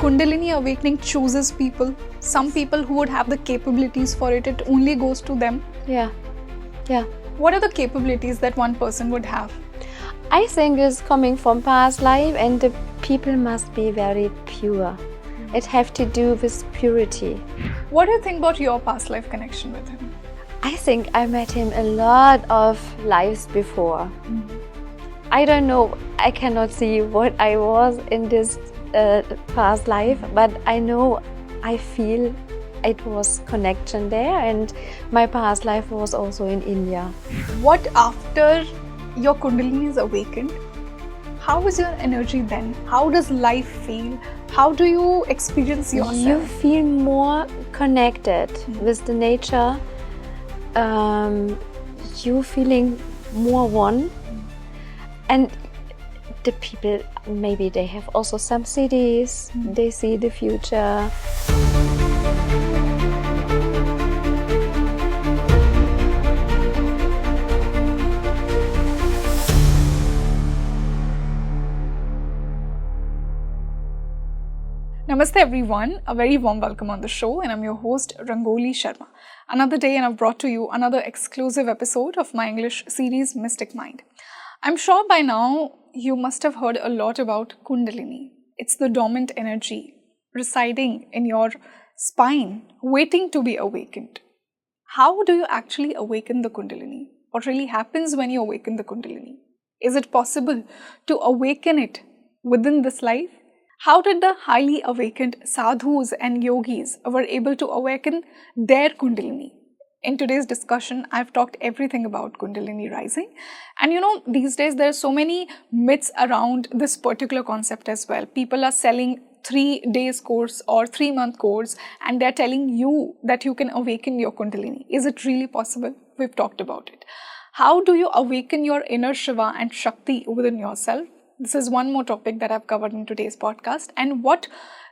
Kundalini awakening chooses people. Some people who would have the capabilities for it, it only goes to them. Yeah. What are the capabilities that one person would have? I think it's coming from past life, and the people must be very pure. It have to do with purity. What do you think about your past life connection with him? I think I met him a lot of lives before. I don't know, I cannot see what I was in this past life, but I feel it was connection there, and my past life was also in India. What after your Kundalini is awakened? How is your energy then? How does life feel? How do you experience yourself? You feel more connected with the nature. You feeling more one. And the people, maybe they have also some cities, they see the future. Namaste everyone, a very warm welcome on the show, and I'm your host Rangoli Sharma. Another day and I've brought to you another exclusive episode of my English series Mystic Mind. I'm sure by now you must have heard a lot about Kundalini. It's the dormant energy residing in your spine, waiting to be awakened. How do you actually awaken the Kundalini? What really happens when you awaken the Kundalini? Is it possible to awaken it within this life? How did the highly awakened sadhus and yogis were able to awaken their Kundalini? In today's discussion, I've talked everything about Kundalini rising. And these days there are so many myths around this particular concept as well. People are selling 3 days course or 3-month course, and they're telling you that you can awaken your Kundalini. Is it really possible? We've talked about it. How do you awaken your inner Shiva and Shakti within yourself? This is one more topic that I've covered in today's podcast. And what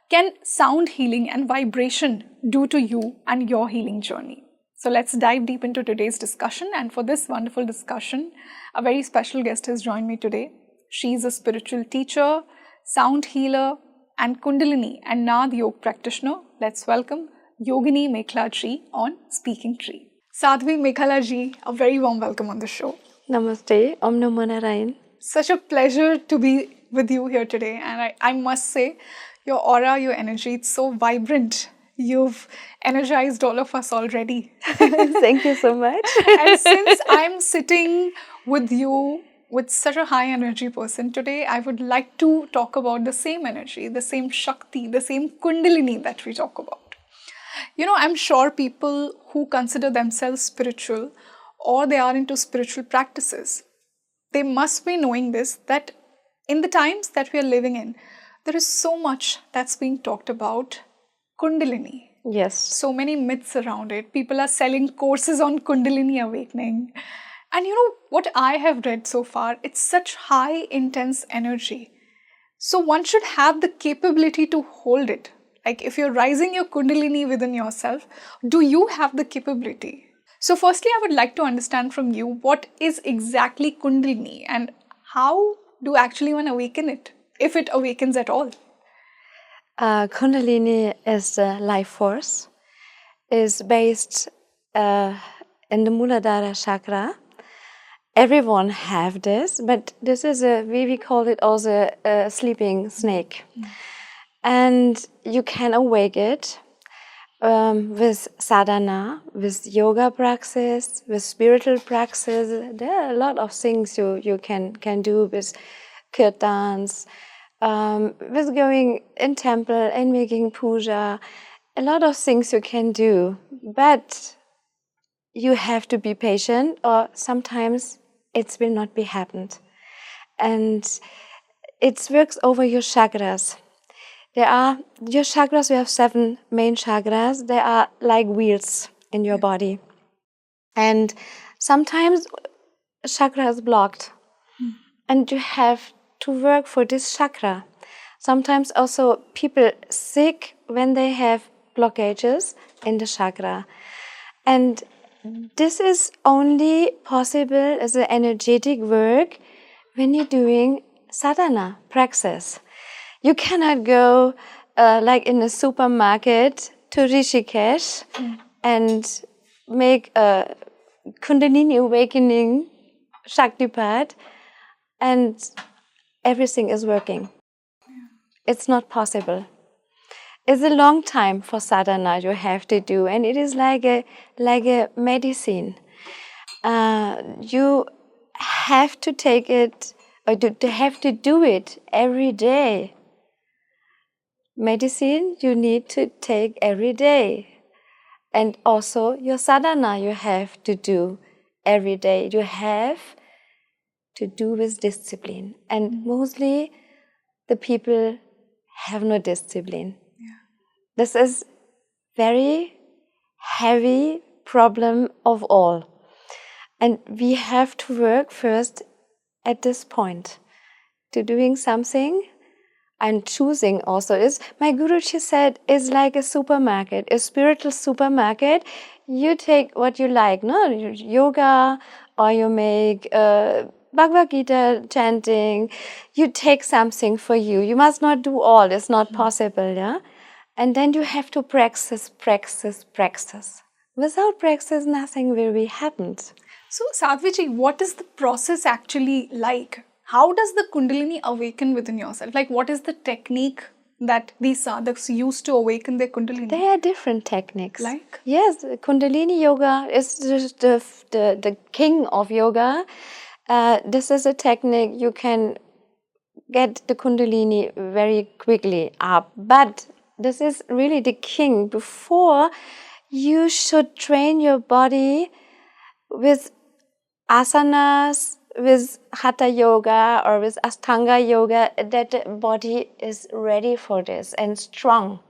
can sound healing and vibration do to you and your healing journey? So let's dive deep into today's discussion. And for this wonderful discussion, a very special guest has joined me today. She's a spiritual teacher, sound healer, and Kundalini and Nad Yoga practitioner. Let's welcome Yogini Mekhla ji on Speaking Tree. Sadhvi Mekhla ji, a very warm welcome on the show. Namaste, Om Namo Narayan. Such a pleasure to be with you here today. And I must say, your aura, your energy, it's so vibrant. You've energized all of us already. Thank you so much. And since I'm sitting with you, with such a high energy person today, I would like to talk about the same energy, the same Shakti, the same Kundalini that we talk about. I'm sure people who consider themselves spiritual or they are into spiritual practices, they must be knowing this, that in the times that we are living in, there is so much that's being talked about Kundalini. Yes. So many myths around it. People are selling courses on Kundalini awakening. And what I have read so far, it's such high, intense energy. So one should have the capability to hold it. Like if you're rising your Kundalini within yourself, do you have the capability? So firstly, I would like to understand from you, what is exactly Kundalini and how do actually one awaken it, if it awakens at all? Kundalini is the life force, is based in the Muladhara chakra. Everyone have this, but this is we call it also a sleeping snake. And you can awake it with sadhana, with yoga practice, with spiritual practice. There are a lot of things you can do with kirtans, with going in temple and making puja. A lot of things you can do, but you have to be patient, or sometimes it will not be happened. And it works over your chakras. Your chakras, we have 7 main chakras. They are like wheels in your body. And sometimes chakra is blocked. And you have to work for this chakra. Sometimes also people sick when they have blockages in the chakra. And this is only possible as an energetic work when you're doing sadhana, praxis. You cannot go like in a supermarket to Rishikesh and make a Kundalini awakening Shaktipat, and everything is working. It's not possible. It's a long time for sadhana you have to do, and it is like a medicine. You have to take it, or to have to do it every day. Medicine you need to take every day, and also your sadhana you have to do every day. You have to do with discipline, and mostly the people have no discipline. This is very heavy problem of all, and we have to work first at this point to doing something. And choosing also is, my Guruji said, is like a supermarket, a spiritual supermarket. You take what you like, no? Yoga, or you make Bhagavad Gita chanting. You take something for you. You must not do all. It's not possible, yeah? And then you have to practice. Without practice, nothing will be happened. So, Sadhviji, what is the process actually like? How does the Kundalini awaken within yourself? Like, what is the technique that these sadhaks use to awaken their Kundalini? There are different techniques. Like? Yes, Kundalini yoga is just the king of yoga. This is a technique you can get the Kundalini very quickly up. But this is really the king. Before, you should train your body with asanas, with hatha yoga or with ashtanga yoga, that the body is ready for this and strong.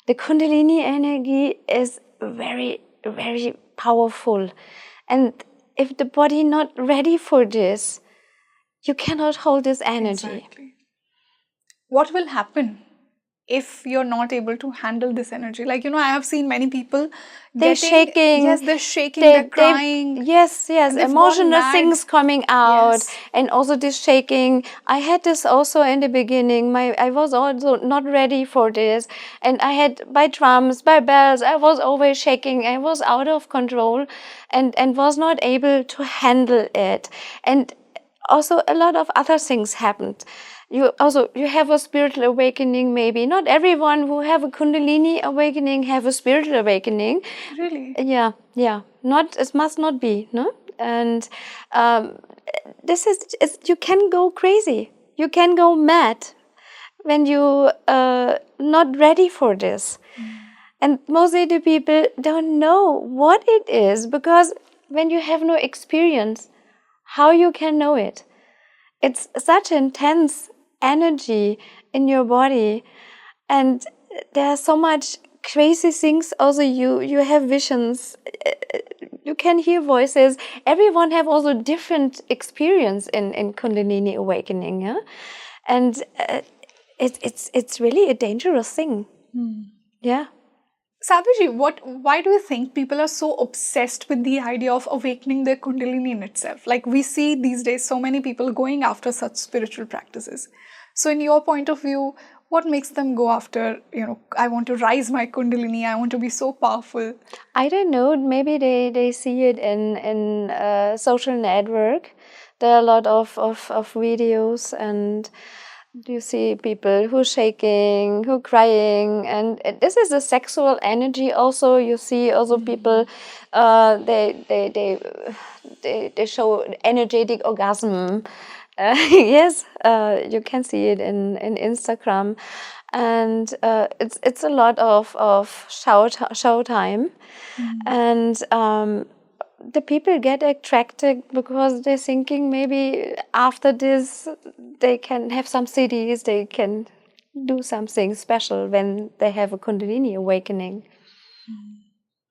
The Kundalini energy is very, very powerful. And if the body not ready for this, you cannot hold this energy. Exactly. What will happen if you're not able to handle this energy? Like, I have seen many people they're shaking. Yes, they're shaking, they're crying. Yes, emotional things coming out. Yes. And also this shaking. I had this also in the beginning. I was also not ready for this. And I had, by drums, by bells, I was always shaking. I was out of control and was not able to handle it. And also a lot of other things happened. You have a spiritual awakening, maybe. Not everyone who have a Kundalini awakening have a spiritual awakening. Really? Yeah. It must not be, no? And this is you can go crazy. You can go mad when you not ready for this. And mostly the people don't know what it is, because when you have no experience, how you can know it? It's such intense energy in your body, and there are so much crazy things. Also, you have visions, you can hear voices. Everyone have also different experience in Kundalini awakening, yeah? And it's really a dangerous thing. Yeah. Sadhviji, why do you think people are so obsessed with the idea of awakening their Kundalini in itself? Like, we see these days so many people going after such spiritual practices. So in your point of view, what makes them go after, I want to rise my Kundalini, I want to be so powerful? I don't know, maybe they see it in social network. There are a lot of videos, and you see people who shaking, who crying, and this is a sexual energy. Also, you see also people they show energetic orgasm. Yes, you can see it in Instagram, and it's a lot of show time, and the people get attracted because they're thinking maybe after this they can have some cities, they can do something special when they have a Kundalini awakening.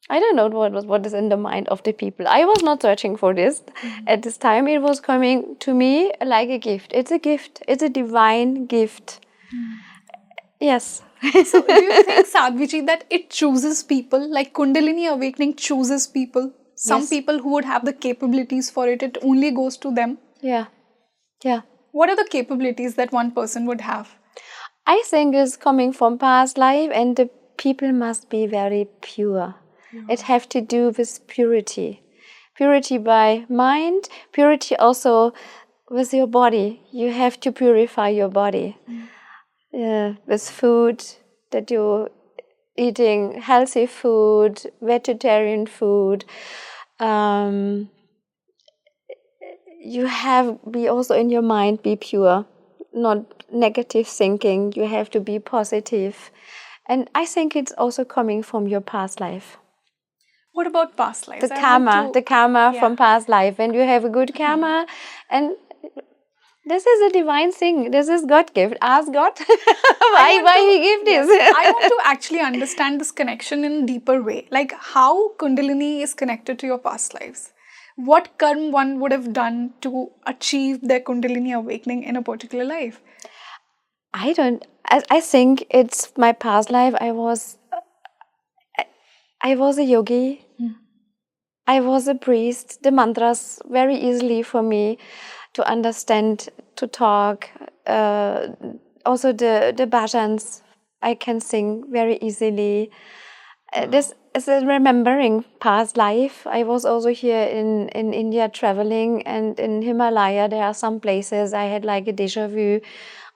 I don't know what is in the mind of the people. I was not searching for this at this time. It was coming to me like a gift. It's a gift. It's a divine gift. Yes. So do you think, Sadhviji, that it chooses people? Like Kundalini awakening chooses people? Some people who would have the capabilities for it, it only goes to them? Yeah. What are the capabilities that one person would have? I think it's coming from past life, and the people must be very pure. It have to do with purity. Purity by mind, purity also with your body. You have to purify your body with food, that you're eating healthy food, vegetarian food. You have be also in your mind be pure, not negative thinking. You have to be positive. And I think it's also coming from your past life. What about past lives? The karma from past life. When you have a good karma, and this is a divine thing. This is God gift. Ask God why He gave this. I want to actually understand this connection in a deeper way. Like how Kundalini is connected to your past lives. What karma one would have done to achieve their Kundalini awakening in a particular life? I think it's my past life. I was a yogi. I was a priest. The mantras very easily for me to understand, to talk. Also the bhajans I can sing very easily. This is a remembering past life. I was also here in India traveling, and in Himalaya there are some places I had like a déjà vu.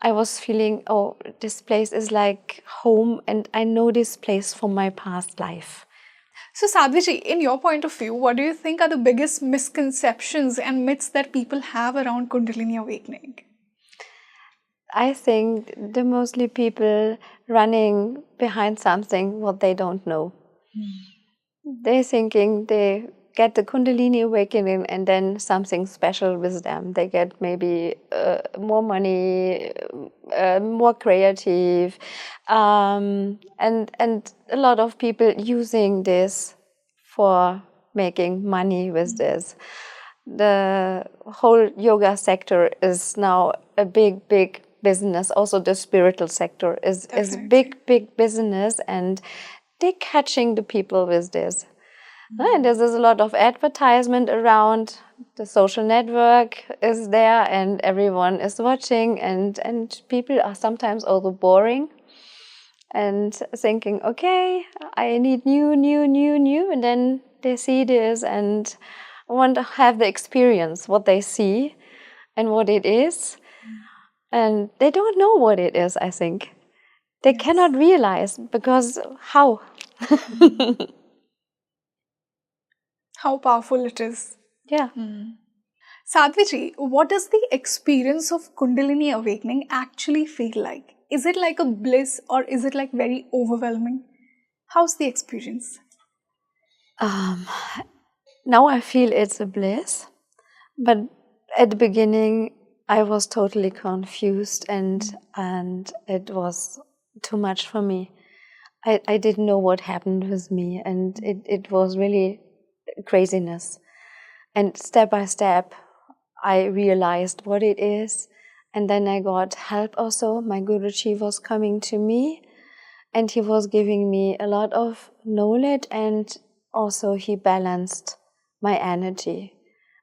I was feeling, oh, this place is like home, and I know this place from my past life. So Sadhviji, in your point of view, what do you think are the biggest misconceptions and myths that people have around Kundalini awakening? I think the mostly people running behind something what they don't know. They're thinking they get the Kundalini awakening and then something special with them. They get maybe more money, more creative, and a lot of people using this for making money with this. The whole yoga sector is now a big business. Also the spiritual sector is big business, and they're catching the people with this. And there's a lot of advertisement around. The social network is there, and everyone is watching, and people are sometimes also boring and thinking, okay, I need new, and then they see this and want to have the experience, what they see and what it is. And they don't know what it is, I think. They cannot realize, because how? How powerful it is. Yeah. Sadhviji, what does the experience of Kundalini awakening actually feel like? Is it like a bliss, or is it like very overwhelming? How's the experience? Now I feel it's a bliss, but at the beginning I was totally confused, and it was too much for me. I didn't know what happened with me, and it was really craziness. And step by step I realized what it is, and then I got help also. My Guruji was coming to me, and he was giving me a lot of knowledge, and also he balanced my energy,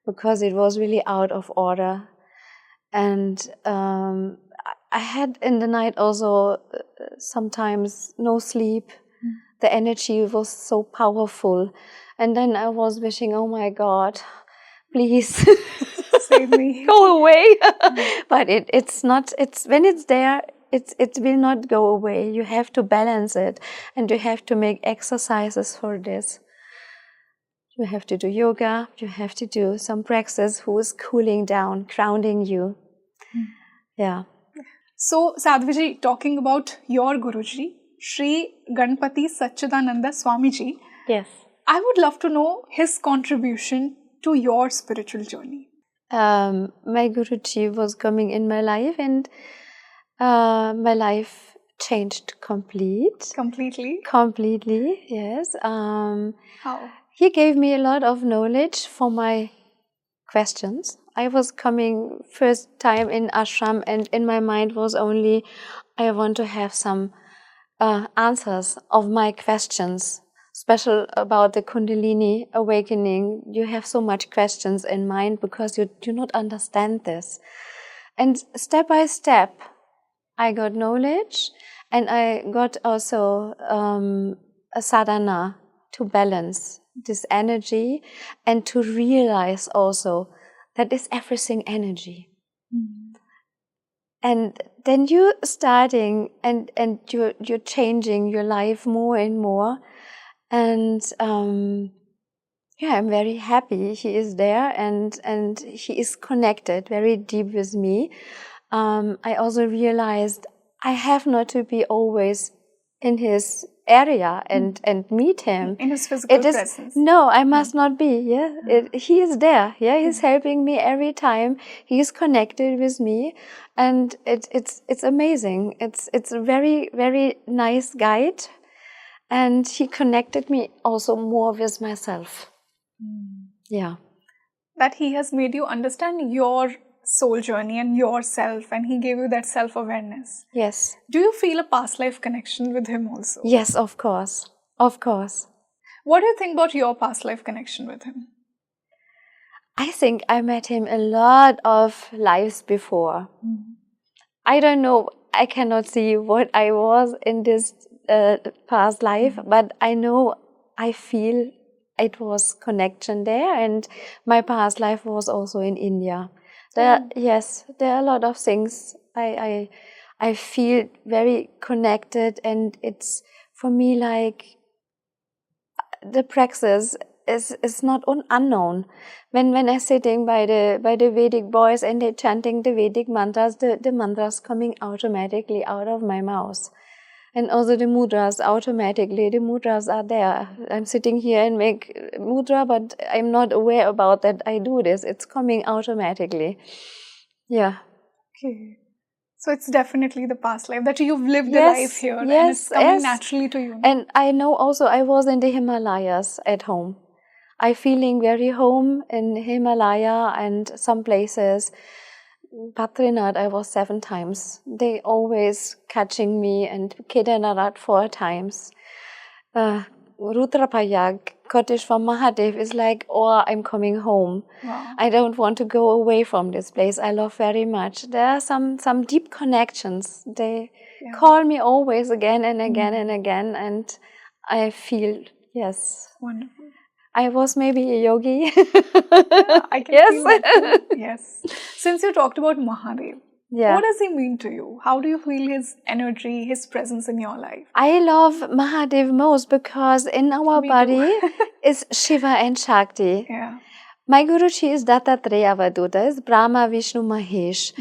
because it was really out of order. And I had in the night also sometimes no sleep. The energy was so powerful. And then I was wishing, oh my God, please Save me. go away. But it's not, when it's there, it will not go away. You have to balance it, and you have to make exercises for this. You have to do yoga, you have to do some practice who is cooling down, grounding you. Yeah. So, Sadhviji, talking about your Guruji, Sri Ganpati Satchidananda Swamiji, Yes. I would love to know his contribution to your spiritual journey. My Guruji was coming in my life, and my life changed completely, yes. How? He gave me a lot of knowledge for my questions. I was coming first time in ashram, and in my mind was only, I want to have some answers of my questions, special about the Kundalini awakening. You have so much questions in mind because you do not understand this. And step by step, I got knowledge, and I got also a sadhana to balance this energy and to realize also that is everything energy. And then you're starting and you're changing your life more and more. And I'm very happy he is there and he is connected very deep with me. I also realized I have not to be always in his area and meet him. In his physical presence. No, I must not be. He is there. He's helping me every time. He's connected with me, and it's amazing. It's a very, very nice guide, and he connected me also more with myself. Yeah. That he has made you understand your soul journey and yourself, and he gave you that self-awareness. Yes. Do you feel a past life connection with him also? Yes, of course. Of course. What do you think about your past life connection with him? I think I met him a lot of lives before. I don't know, I cannot see what I was in this past life, but I know, I feel it was connection there, and my past life was also in India. Yes, there are a lot of things I feel very connected, and it's for me like the praxis is not unknown. When I'm sitting by the Vedic boys and they're chanting the Vedic mantras, the mantras coming automatically out of my mouth. And also the mudras, automatically, the mudras are there. I'm sitting here and make mudra, but I'm not aware about that I do this. It's coming automatically. Yeah. Okay. So it's definitely the past life, that you've lived a life here and it's coming naturally to you. And I know also I was in the Himalayas at home. I'm feeling very home in Himalaya and some places. Badrinath, I was 7 times. They always catching me, and Kedarnath 4 times. Rudraprayag, Koteshwar Mahadev is like, oh, I'm coming home. Wow. I don't want to go away from this place. I love very much. There are some deep connections. They call me always again and again and again, and I feel, yes. Wonderful. I was maybe a yogi. I can feel that too. Yes. Since you talked about Mahadev, what does he mean to you? How do you feel his energy, his presence in your life? I love Mahadev most because in our body is Shiva and Shakti. Yeah. My Guruji is Dattatreya Avaduta, is Brahma, Vishnu, Mahesh.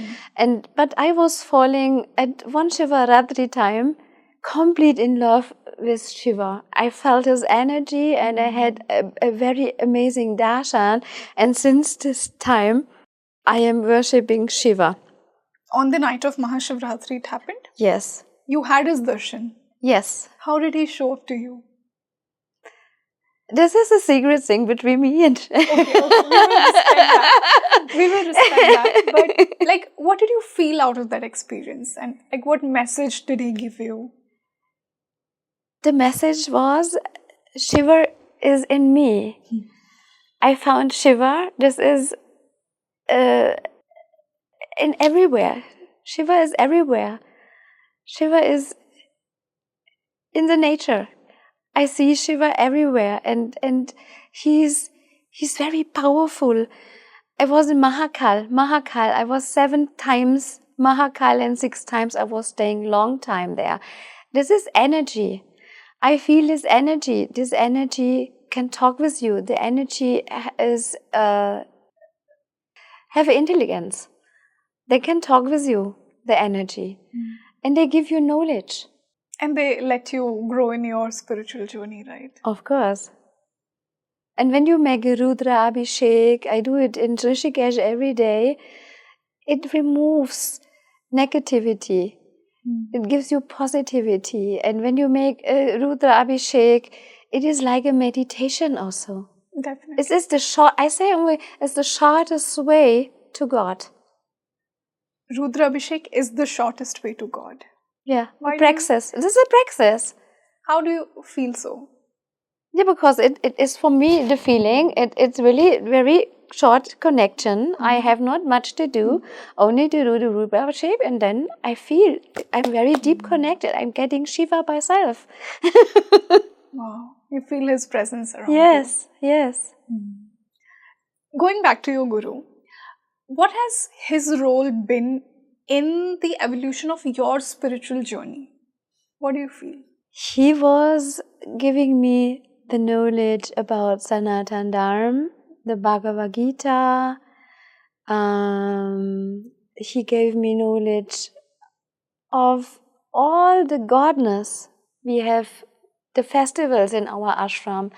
But I was falling at one Shivaratri time, complete in love with Shiva. I felt his energy and I had a very amazing darshan. And since this time, I am worshipping Shiva. On the night of Mahashivratri it happened? Yes. You had his darshan? Yes. How did he show up to you? This is a secret thing between me and... Okay, we will respect that. But like, what did you feel out of that experience? And like, what message did he give you? The message was, Shiva is in me. I found Shiva. This is in everywhere. Shiva is everywhere. Shiva is in the nature. I see Shiva everywhere, and he's very powerful. I was in Mahakal. I was 7 times Mahakal, and 6 times I was staying long time there. This is energy. I feel this energy. This energy can talk with you. The energy is have intelligence. They can talk with you, the energy. And they give you knowledge. And they let you grow in your spiritual journey, right? Of course. And when you make a Rudra Abhishek, I do it in Rishikesh every day, it removes negativity. It gives you positivity. And when you make a Rudra Abhishek, it is like a meditation also. Definitely. It's the shortest way to God. Rudra Abhishek is the shortest way to God. Yeah, praxis. This is a praxis. How do you feel so? Yeah, because it is for me the feeling, it's really very short connection. I have not much to do, only to do the Rupa shape, and then I feel I'm very deep connected. I'm getting Shiva myself. Wow. You feel his presence around you. Yes. Going back to your guru, what has his role been in the evolution of your spiritual journey? What do you feel? He was giving me the knowledge about Sanatana Dharma, the Bhagavad Gita. He gave me knowledge of all the godness. We have the festivals in our ashram.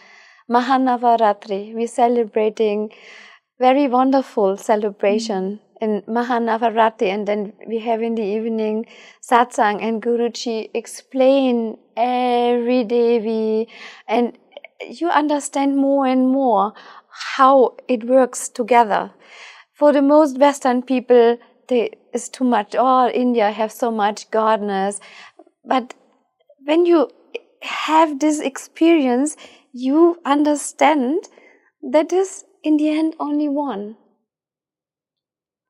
Mahanavaratri, we're celebrating very wonderful celebration in Mahanavaratri, and then we have in the evening satsang, and Guruji explain every Devi, and you understand more and more how it works together. For the most Western people, there is too much, India have so much godness, but when you have this experience, you understand that is in the end only one.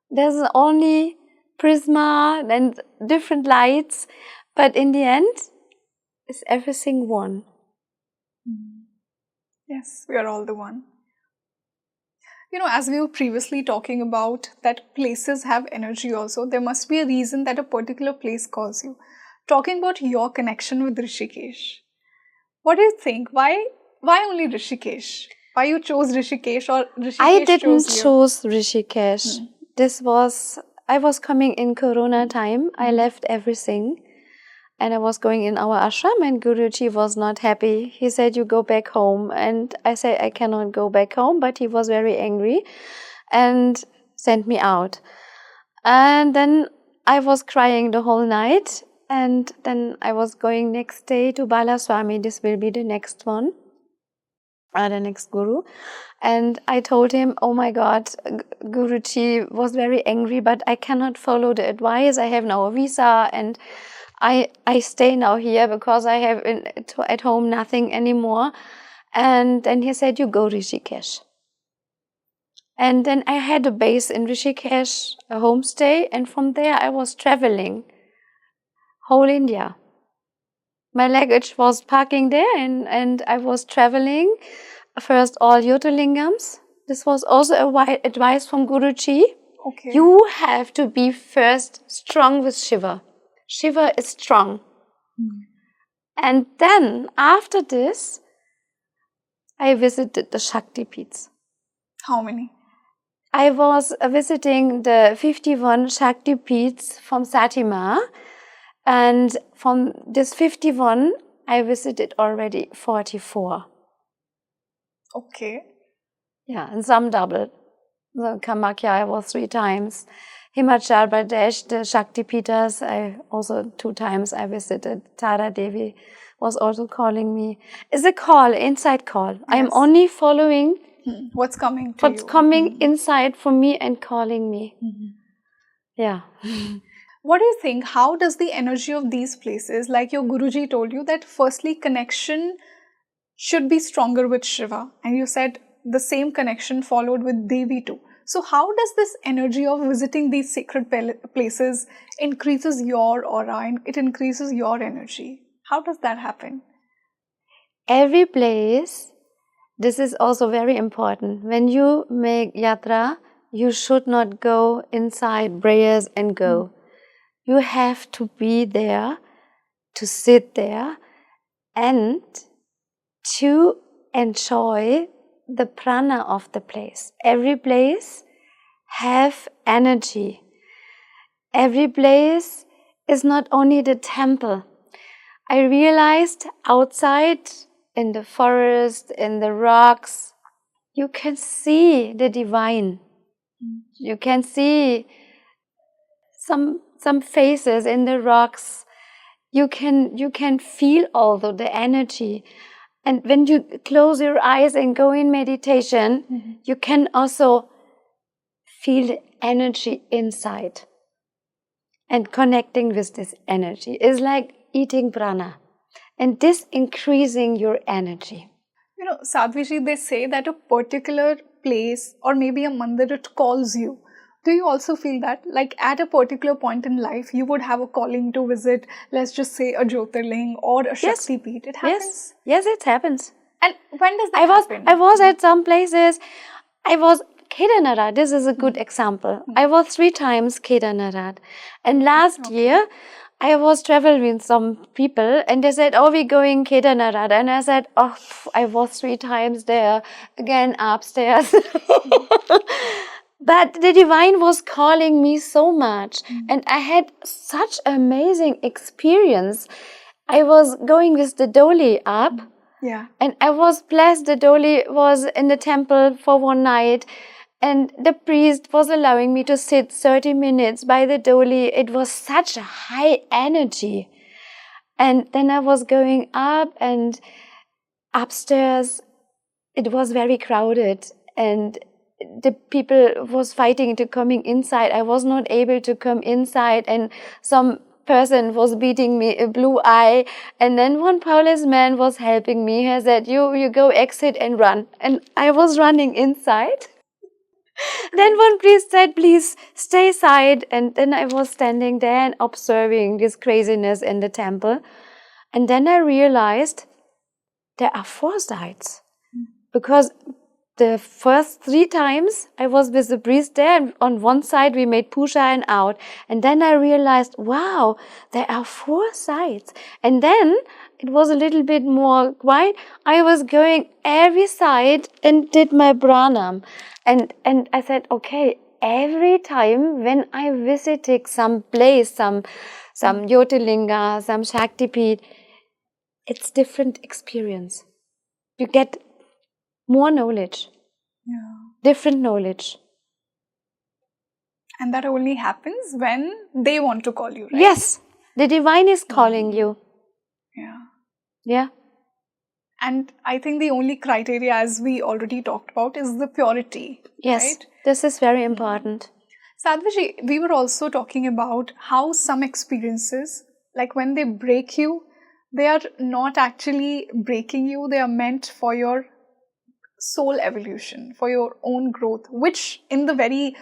There's only prisma and different lights, but in the end, is everything one. Yes, we are all the one. You know, as we were previously talking about that places have energy also, there must be a reason that a particular place calls you. Talking about your connection with Rishikesh, what do you think? Why only Rishikesh? Why you chose Rishikesh, or Rishikesh I didn't chose you? choose Rishikesh. I was coming in Corona time. I left everything and I was going in our ashram, and Guruji was not happy. He said, you go back home. And I said, I cannot go back home, but he was very angry and sent me out. And then I was crying the whole night, and then I was going next day to Balaswami. This will be the next one, the next guru. And I told him, oh my God, Guruji was very angry, but I cannot follow the advice. I have now a visa, and I stay now here because I have at home nothing anymore. And then he said, you go Rishikesh. And then I had a base in Rishikesh, a homestay, and from there I was traveling whole India. My luggage was parking there, and I was traveling. First, all Jyotirlingams. This was also advice from Guruji. Okay. You have to be first strong with Shiva. Shiva is strong. And then, after this, I visited the Shaktipats. How many? I was visiting the 51 Shaktipats from Satima. And from this 51, I visited already 44. Okay. Yeah, and some doubled. The Kamakya, I was 3 times. Himachal Pradesh, the Shaktipitas, I also 2 times I visited. Tara Devi was also calling me. It's a call, inside call. Yes. I'm only following what's coming to what's coming inside for me and calling me. Yeah. What do you think? How does the energy of these places, like your Guruji told you that firstly connection should be stronger with Shiva, and you said the same connection followed with Devi too. So how does this energy of visiting these sacred places increases your aura and it increases your energy? How does that happen? Every place, this is also very important. When you make yatra, you should not go inside prayers and go. You have to be there, to sit there, and to enjoy the prana of the place. Every place have energy. Every place is not only the temple. I realized outside, in the forest, in the rocks, you can see the divine. You can see some faces in the rocks. You can feel also the energy. And when you close your eyes and go in meditation, you can also feel the energy inside. And connecting with this energy is like eating prana. And this increasing your energy. You know, Sadhviji, they say that a particular place or maybe a mandir, it calls you. Do you also feel that? Like at a particular point in life, you would have a calling to visit, let's just say a Jyotirling or a Shaktipat. It happens. Yes, it happens. And when does that happen? I was at some places. Kedarnath, this is a good example. I was 3 times Kedarnath. And last year, I was traveling with some people and they said, oh, we're going Kedarnath. And I said, oh, I was 3 times there, again upstairs. But the divine was calling me so much. And I had such amazing experience. I was going with the Doli up. Yeah. And I was blessed. The Doli was in the temple for one night. And the priest was allowing me to sit 30 minutes by the Doli. It was such a high energy. And then I was going up and upstairs. It was very crowded. And the people was fighting to coming inside. I was not able to come inside. And some person was beating me a blue eye. And then one policeman was helping me. He said, you go exit and run. And I was running inside. Then one priest said, please stay aside. And then I was standing there and observing this craziness in the temple. And then I realized there are 4 sides. Because the first 3 times I was with the priest there, and on one side we made puja and out. And then I realized, wow, there are 4 sides. And then it was a little bit more quiet. I was going every side and did my pranam. And I said, okay, every time when I visited some place, some Jyotirlinga, some Shaktipat, it's different experience. You get more knowledge, different knowledge. And that only happens when they want to call you, right? Yes, the divine is calling you. Yeah. And I think the only criteria, as we already talked about, is the purity. Yes, right? This is very important. Sadhviji, we were also talking about how some experiences, like when they break you, they are not actually breaking you, they are meant for your soul evolution, for your own growth, which in the very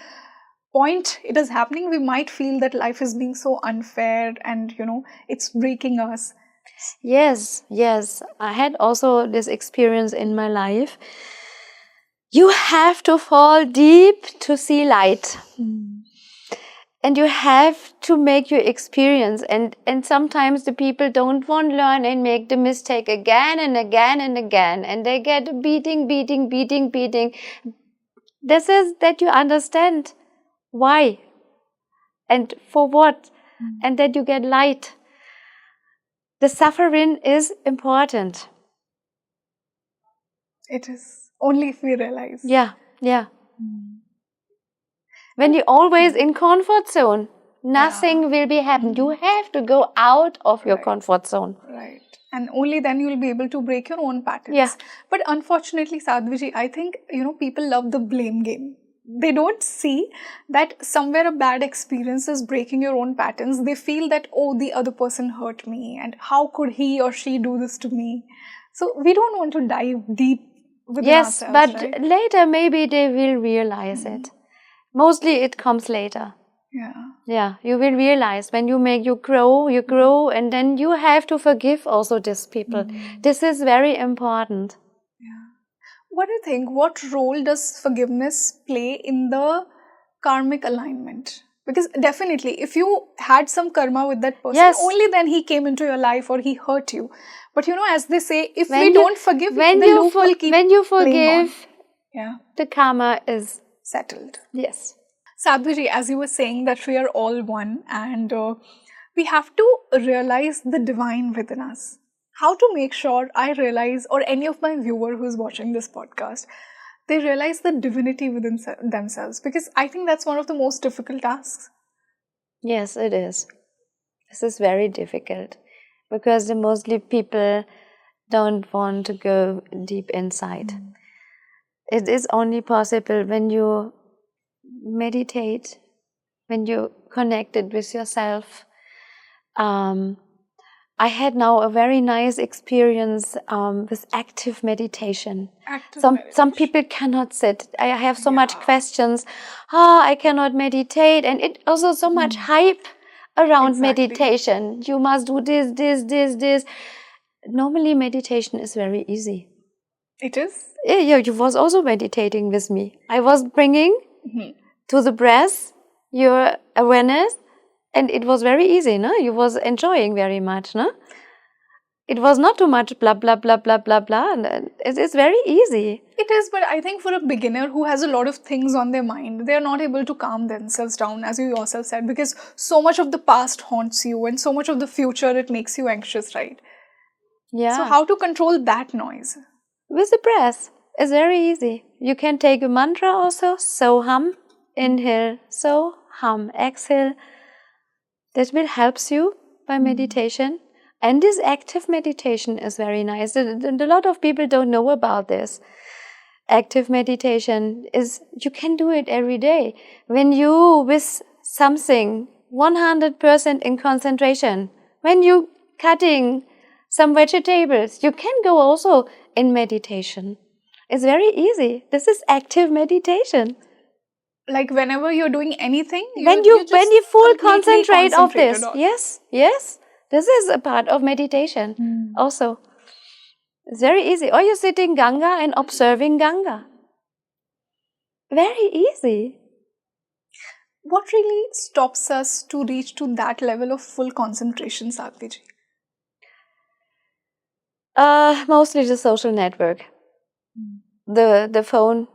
point it is happening, we might feel that life is being so unfair and, it's breaking us. Yes. I had also this experience in my life. You have to fall deep to see light. And you have to make your experience. And sometimes the people don't want to learn and make the mistake again and again and again. And they get beating. This is that you understand why and for what. And that you get light. The suffering is important. It is. Only if we realize. Yeah. When you're always in comfort zone, nothing will be happen. You have to go out of your comfort zone. Right. And only then you'll be able to break your own patterns. Yeah. But unfortunately, Sadhviji, I think, people love the blame game. They don't see that somewhere a bad experience is breaking your own patterns. They feel that, oh, the other person hurt me and how could he or she do this to me? So we don't want to dive deep within ourselves, but right? later maybe they will realize it. Mostly it comes later. Yeah, you will realize when you grow, and then you have to forgive also these people. This is very important. What do you think? What role does forgiveness play in the karmic alignment? Because definitely, if you had some karma with that person, only then he came into your life or he hurt you. But as they say, if we don't forgive, the loop will keep when you forgive, the karma is settled. Yes. Sadhviji, as you were saying that we are all one and we have to realize the divine within us. How to make sure I realize, or any of my viewer who's watching this podcast, they realize the divinity within themselves? Because I think that's one of the most difficult tasks. Yes, it is. This is very difficult because mostly people don't want to go deep inside. It is only possible when you meditate, when you connected with yourself, I had now a very nice experience with active meditation. Some people cannot sit. I have so much questions. I cannot meditate, and it also so much hype around meditation. You must do this. Normally, meditation is very easy. It is? Yeah, you was also meditating with me. I was bringing to the breath your awareness, and it was very easy, no? You was enjoying very much, no? It was not too much blah, blah, blah, blah, blah, blah. And it's very easy. It is, but I think for a beginner who has a lot of things on their mind, they are not able to calm themselves down, as you yourself said, because so much of the past haunts you and so much of the future, it makes you anxious, right? Yeah. So how to control that noise? With the breath. It's very easy. You can take a mantra also. So hum. Inhale. So hum. Exhale. That will help you by meditation. And this active meditation is very nice. And a lot of people don't know about this. Active meditation is, you can do it every day. When you with something 100% in concentration, when you cutting some vegetables, you can go also in meditation. It's very easy. This is active meditation. Like whenever you're doing anything, when you full concentrate of this. Yes. This is a part of meditation also. It's very easy. Or you're sitting Ganga and observing Ganga. Very easy. What really stops us to reach to that level of full concentration, Sadhviji? Mostly the social network. The phone,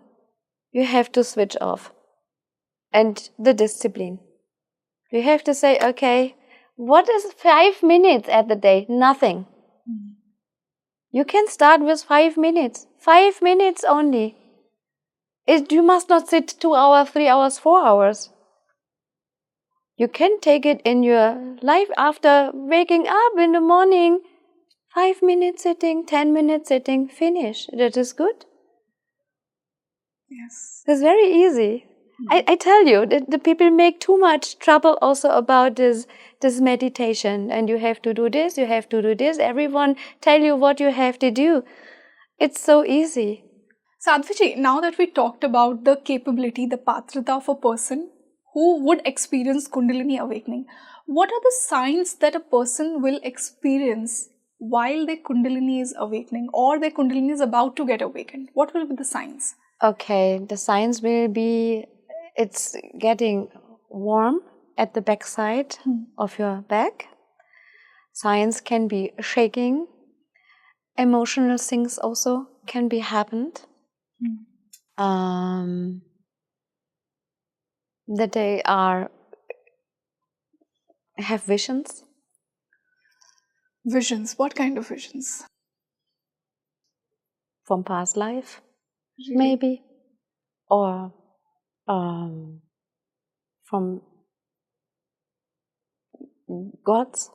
you have to switch off. And the discipline. You have to say, okay, what is 5 minutes at the day? Nothing. You can start with 5 minutes. 5 minutes only. You must not sit 2 hours, 3 hours, 4 hours. You can take it in your life after waking up in the morning. 5 minutes sitting, 10 minutes sitting, finish. That is good. Yes. It's very easy. I tell you, the people make too much trouble also about this meditation. And you have to do this, you have to do this. Everyone tell you what you have to do. It's so easy. Sadhviji, now that we talked about the capability, the patrata of a person who would experience Kundalini awakening, what are the signs that a person will experience while their Kundalini is awakening or their Kundalini is about to get awakened? What will be the signs? Okay, the signs will be, it's getting warm at the backside of your back. Signs can be shaking. Emotional things also can be happened. That they have visions. Visions. What kind of visions? From past life, maybe. Or from gods.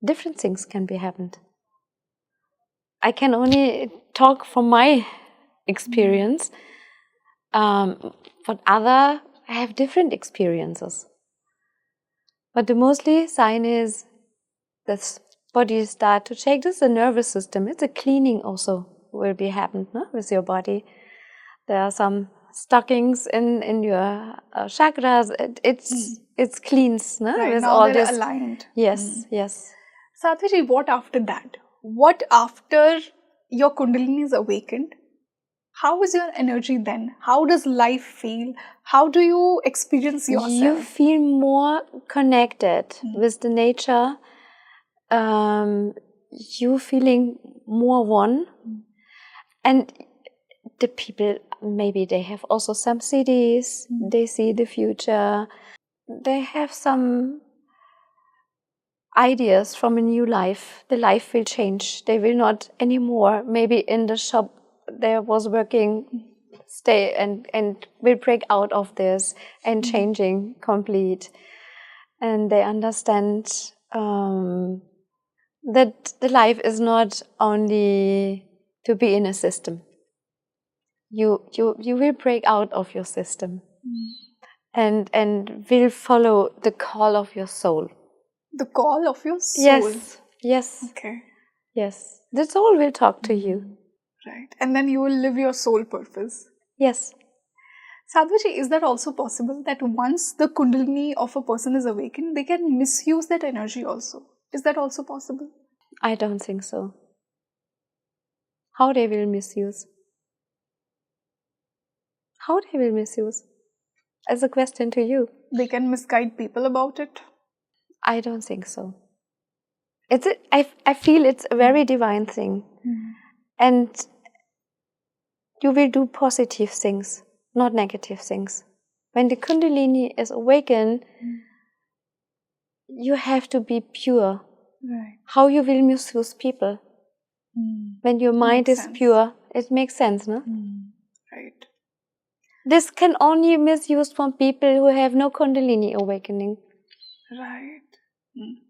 Different things can be happened. I can only talk from my experience. But other have different experiences. But the mostly sign is this body start to shake. This is the nervous system. It's a cleaning also will be happened, no? With your body. There are some stockings in your chakras. It's cleans, no? Right, with now all they're this. aligned. Yes. Sadhviji, what after that? What after your Kundalini is awakened? How is your energy then? How does life feel? How do you experience yourself? You feel more connected with the nature. You feeling more one. And the people, maybe they have also some cities. They see the future. They have some ideas from a new life. The life will change. They will not anymore. Maybe in the shop they was working, stay and will break out of this and changing complete. And they understand that the life is not only to be in a system. You will break out of your system and will follow the call of your soul. The call of your soul. Yes. Okay. Yes. The soul will talk to you. Right. And then you will live your soul purpose. Yes. Sadhviji, is that also possible that once the Kundalini of a person is awakened, they can misuse that energy also? Is that also possible? I don't think so. How they will misuse? How they will misuse? As a question to you. They can misguide people about it? I don't think so. I feel it's a very divine thing. And you will do positive things, not negative things. When the Kundalini is awakened, you have to be pure. Right. How you will misuse people. When your mind is pure, it makes sense, no? Right. This can only be misused from people who have no Kundalini awakening. Right.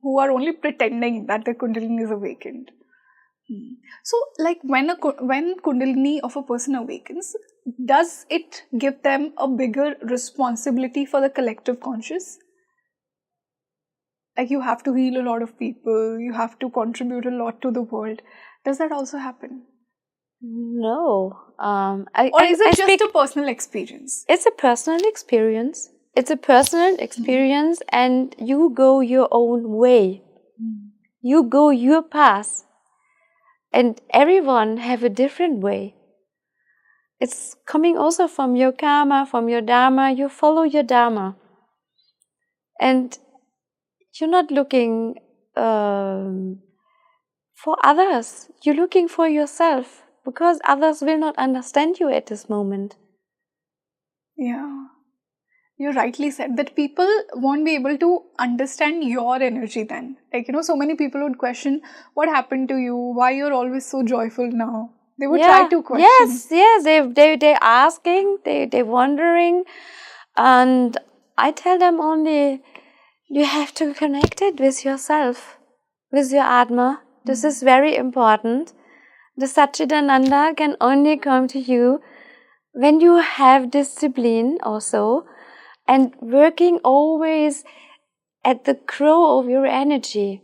Who are only pretending that the Kundalini is awakened. So, like when Kundalini of a person awakens, does it give them a bigger responsibility for the collective conscious? Like you have to heal a lot of people, you have to contribute a lot to the world. Does that also happen? No. Or is it just a personal experience? It's a personal experience. It's a personal experience and you go your own way. You go your path. And everyone have a different way. It's coming also from your karma, from your dharma. You follow your dharma. And you're not looking for others. You're looking for yourself. Because others will not understand you at this moment. Yeah. You rightly said that people won't be able to understand your energy then. Like, so many people would question, what happened to you? Why you're always so joyful now? They would try to question. Yes, they're asking, they're wondering. And I tell them only, you have to connect it with yourself, with your Atma. This is very important. The Satchidananda can only come to you when you have discipline also and working always at the core of your energy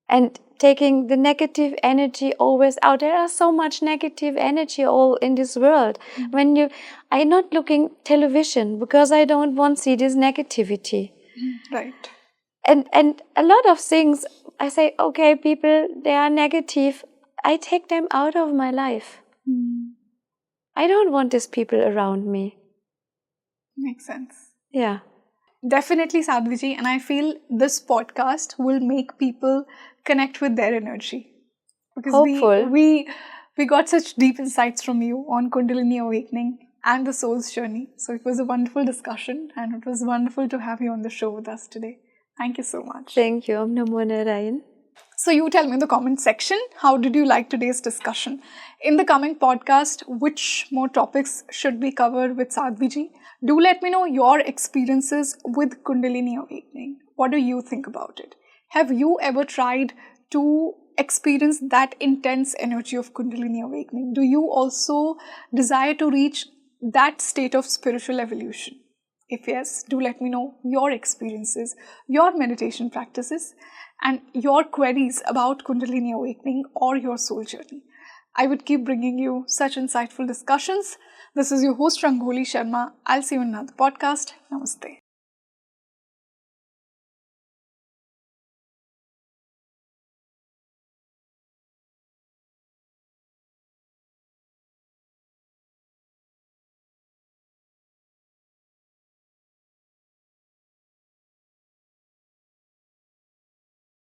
and taking the negative energy always out. There are so much negative energy all in this world. I'm not looking television because I don't want to see this negativity. Right. And a lot of things, I say, okay, people, they are negative. I take them out of my life. I don't want these people around me. Makes sense. Yeah. Definitely, Sadhviji. And I feel this podcast will make people connect with their energy. Because hopeful. We got such deep insights from you on Kundalini awakening and the soul's journey. So it was a wonderful discussion and it was wonderful to have you on the show with us today. Thank you so much. Thank you. Om Namo Narayan. So you tell me in the comment section, how did you like today's discussion? In the coming podcast, which more topics should we cover with Sadhviji? Do let me know your experiences with Kundalini awakening. What do you think about it? Have you ever tried to experience that intense energy of Kundalini awakening? Do you also desire to reach that state of spiritual evolution? If yes, do let me know your experiences, your meditation practices, and your queries about Kundalini awakening or your soul journey. I would keep bringing you such insightful discussions. This is your host Rangoli Sharma. I'll see you in another podcast. Namaste.